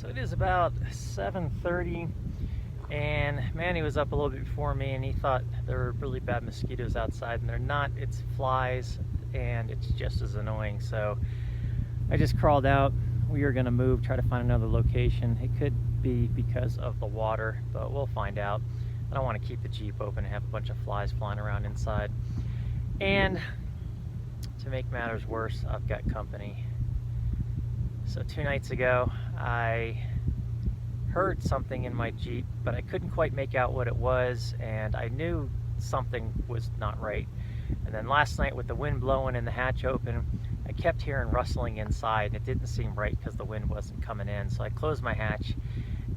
So it is about 7:30, and Manny was up a little bit before me, and he thought there were really bad mosquitoes outside, and they're not. It's flies, and it's just as annoying. So I just crawled out. We are going to move, try to find another location. It could be because of the water, but we'll find out. I don't want to keep the Jeep open and have a bunch of flies flying around inside. And to make matters worse, I've got company. So 2 nights ago, I heard something in my Jeep, but I couldn't quite make out what it was, and I knew something was not right. And then last night, with the wind blowing and the hatch open, I kept hearing rustling inside, and it didn't seem right because the wind wasn't coming in. So I closed my hatch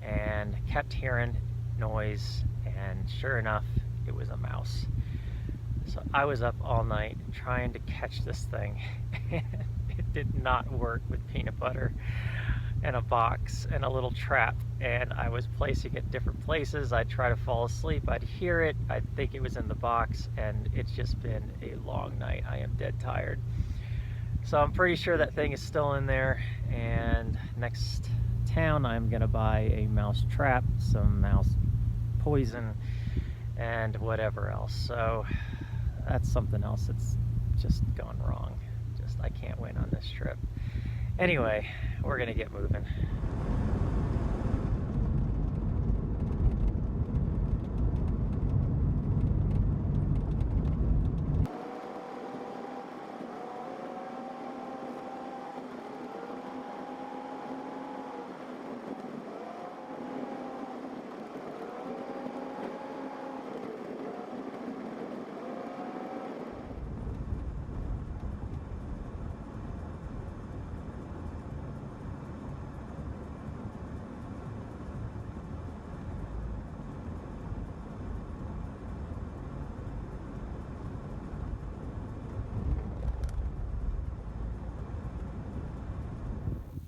and kept hearing noise, and sure enough, it was a mouse. So I was up all night trying to catch this thing. It did not work with peanut butter and a box and a little trap, and I was placing it different places. I'd try to fall asleep, I'd hear it, I'd think it was in the box, and it's just been a long night. I am dead tired. So I'm pretty sure that thing is still in there, and next town I'm gonna buy a mouse trap, some mouse poison, and whatever else. So that's something else that's just gone wrong. I can't win on this trip. Anyway, we're gonna get moving.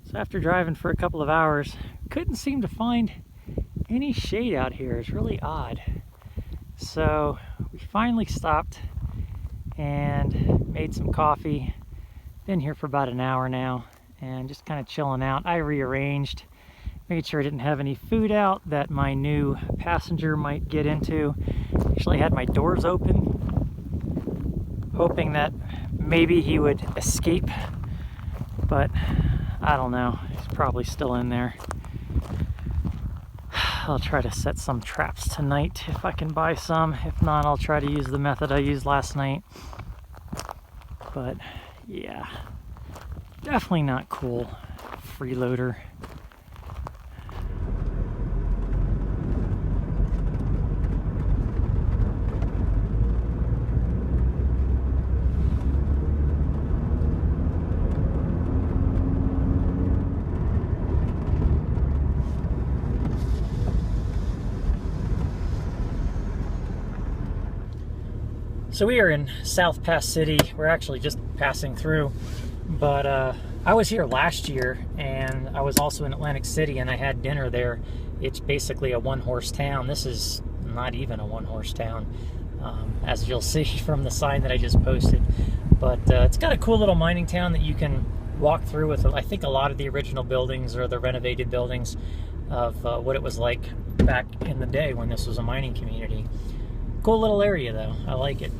So after driving for a couple of hours, couldn't seem to find any shade out here. It's really odd. So we finally stopped and made some coffee. Been here for about an hour now and just kind of chilling out. I rearranged, made sure I didn't have any food out that my new passenger might get into. Actually had my doors open, hoping that maybe he would escape, but I don't know, he's probably still in there. I'll try to set some traps tonight if I can buy some. If not, I'll try to use the method I used last night. But yeah, definitely not cool. Freeloader. So we are in South Pass City. We're actually just passing through, but I was here last year, and I was also in Atlantic City, and I had dinner there. It's basically a one-horse town. This is not even a one-horse town, as you'll see from the sign that I just posted. But it's got a cool little mining town that you can walk through with, I think, a lot of the original buildings or the renovated buildings of what it was like back in the day when this was a mining community. Cool little area, though. I like it.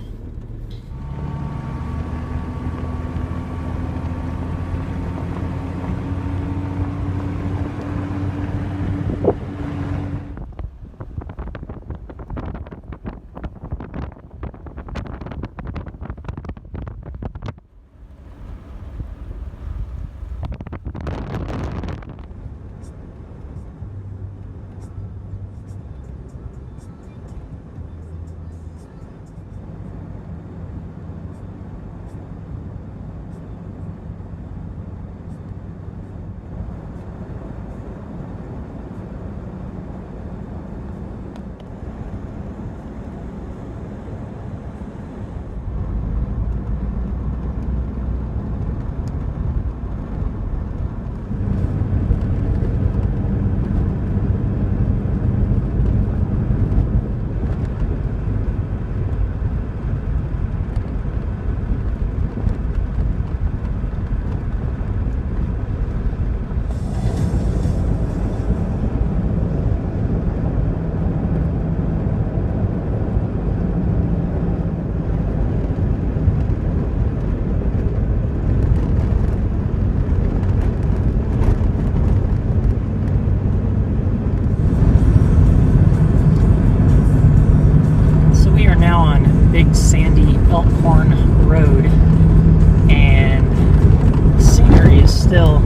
still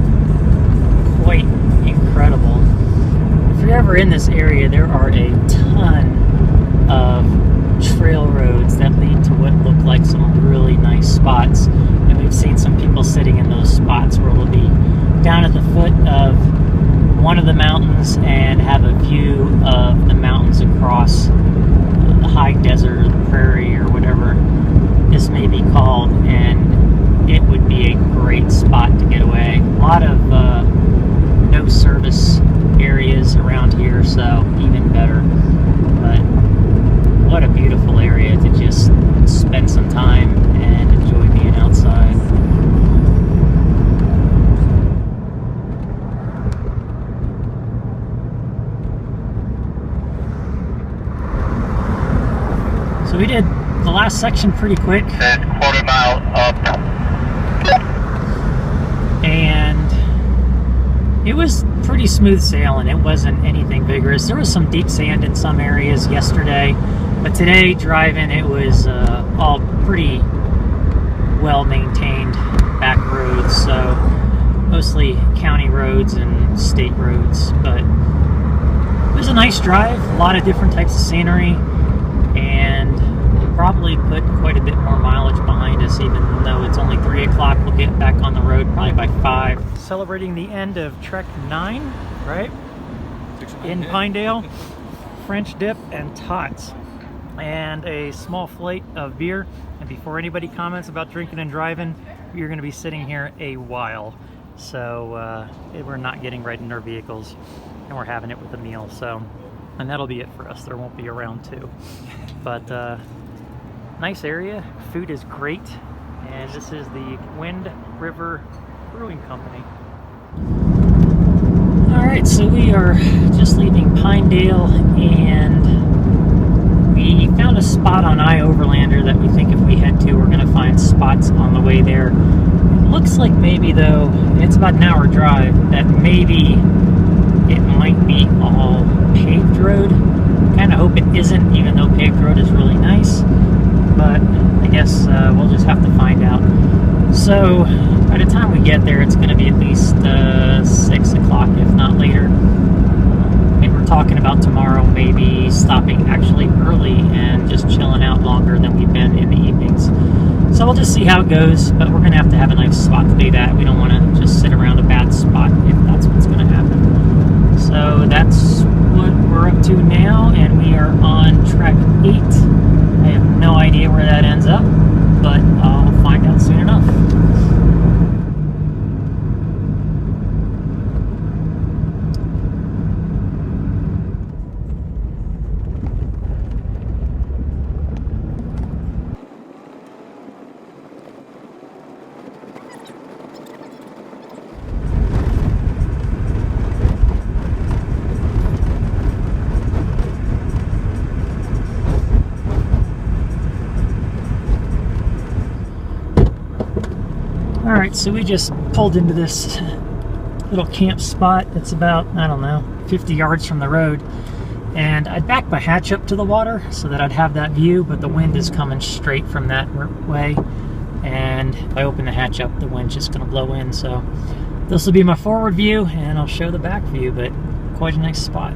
quite incredible. If you're ever in this area, there are a ton of trail roads that lead to what look like some really nice spots, and we've seen some people sitting in those spots where they'll be down at the foot of one of the mountains and have a view of the mountains across the high desert or the prairie or whatever this may be called, and it would be a great spot to get away. A lot of no service areas around here, so even better. But what a beautiful area to just spend some time and enjoy being outside. So we did the last section pretty quick. And quarter mile up. And it was pretty smooth sailing. It wasn't anything vigorous. There was some deep sand in some areas yesterday, but today driving it was all pretty well maintained back roads, so mostly county roads and state roads. But it was a nice drive, a lot of different types of scenery, and probably put quite a bit more mileage behind us, even though it's only 3 o'clock. We'll get back on the road probably by 5. Celebrating the end of Trek 9, right? In Pinedale. French dip and tots. And a small flight of beer. And before anybody comments about drinking and driving, you're going to be sitting here a while. So we're not getting right in our vehicles, and we're having it with a meal. So, and that'll be it for us. There won't be a round 2. But nice area, food is great, and this is the Wind River Brewing Company. Alright, so we are just leaving Pinedale, and we found a spot on iOverlander that we think if we head to, we're going to find spots on the way there. It looks like maybe, though, it's about an hour drive, that maybe it might be all paved road. Kind of hope it isn't, even though paved road is really nice, but I guess we'll just have to find out. So by the time we get there, it's going to be at least 6 o'clock, if not later. And we're talking about tomorrow maybe stopping actually early and just chilling out longer than we've been in the evenings. So we'll just see how it goes, but we're going to have a nice spot to do that. We don't want to just sit around a bad spot if that's what's going to happen. So that's what we're up to now, and we are on track 8. I have no idea where that ends up, but I'll find out soon enough. Alright, so we just pulled into this little camp spot that's about, I don't know, 50 yards from the road. And I backed my hatch up to the water so that I'd have that view, but the wind is coming straight from that way. And if I open the hatch up, the wind's just going to blow in. So this will be my forward view, and I'll show the back view, but quite a nice spot.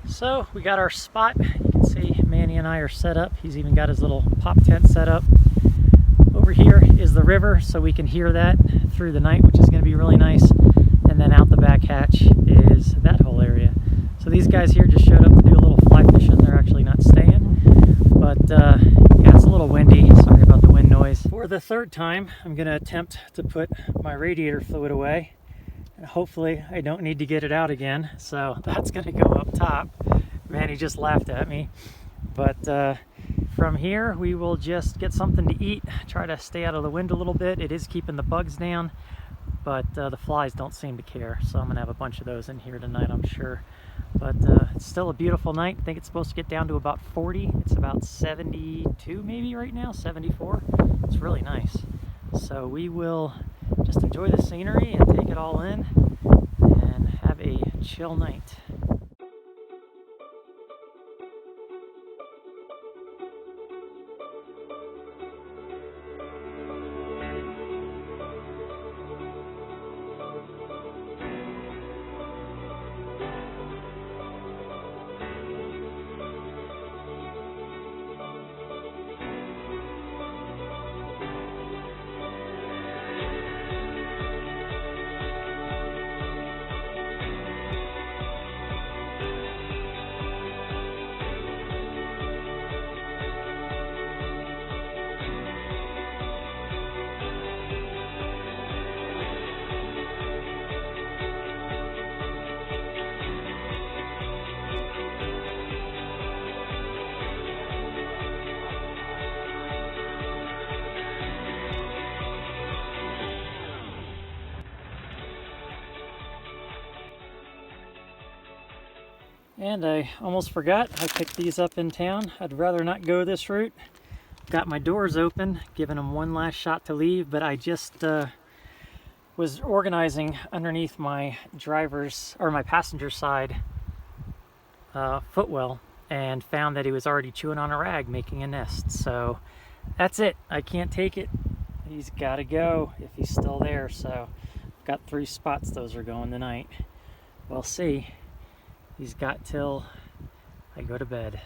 So we got our spot. You can see Manny and I are set up. He's even got his little pop tent set up. Over here is the river, so we can hear that through the night, which is going to be really nice. And then out the back hatch is that whole area. So these guys here just showed up to do a little fly fishing. They're actually not staying. But yeah, it's a little windy. Sorry about the wind noise. For the 3rd time, I'm going to attempt to put my radiator fluid away. And hopefully I don't need to get it out again. So that's going to go up top. Manny just laughed at me. But from here, we will just get something to eat, try to stay out of the wind a little bit. It is keeping the bugs down, but the flies don't seem to care. So I'm going to have a bunch of those in here tonight, I'm sure. But it's still a beautiful night. I think it's supposed to get down to about 40. It's about 72 maybe right now, 74. It's really nice. So we will just enjoy the scenery and take it all in and have a chill night. And I almost forgot, I picked these up in town. I'd rather not go this route. Got my doors open, giving them one last shot to leave, but I just was organizing underneath my my passenger side footwell and found that he was already chewing on a rag making a nest. So that's it, I can't take it. He's got to go if he's still there. So I've got 3 spots those are going tonight. We'll see. He's got till I go to bed.